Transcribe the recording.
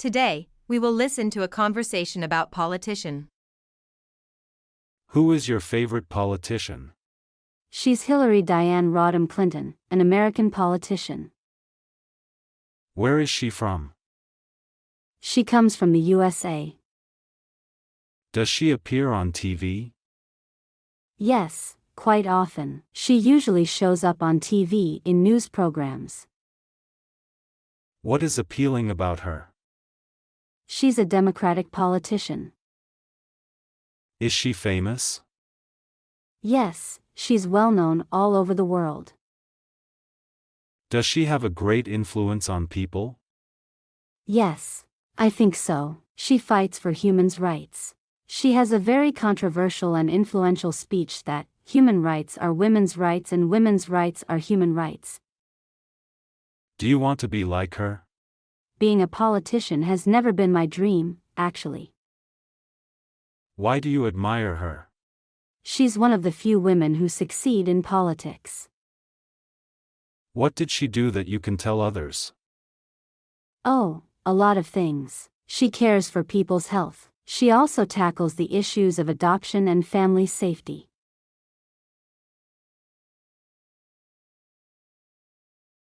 Today, we will listen to a conversation about politician. Who is your favorite politician? She's Hillary Diane Rodham Clinton, an American politician. Where is she from? She comes from the USA. Does she appear on TV? Yes, quite often. She usually shows up on TV in news programs. What is appealing about her? She's a Democratic politician. Is she famous? Yes, she's well known all over the world. Does she have a great influence on people? Yes, I think so. She fights for humans' rights. She has a very controversial and influential speech that human rights are women's rights and women's rights are human rights. Do you want to be like her? Being a politician has never been my dream, actually. Why do you admire her? She's one of the few women who succeed in politics. What did she do that you can tell others? Oh, a lot of things. She cares for people's health. She also tackles the issues of adoption and family safety.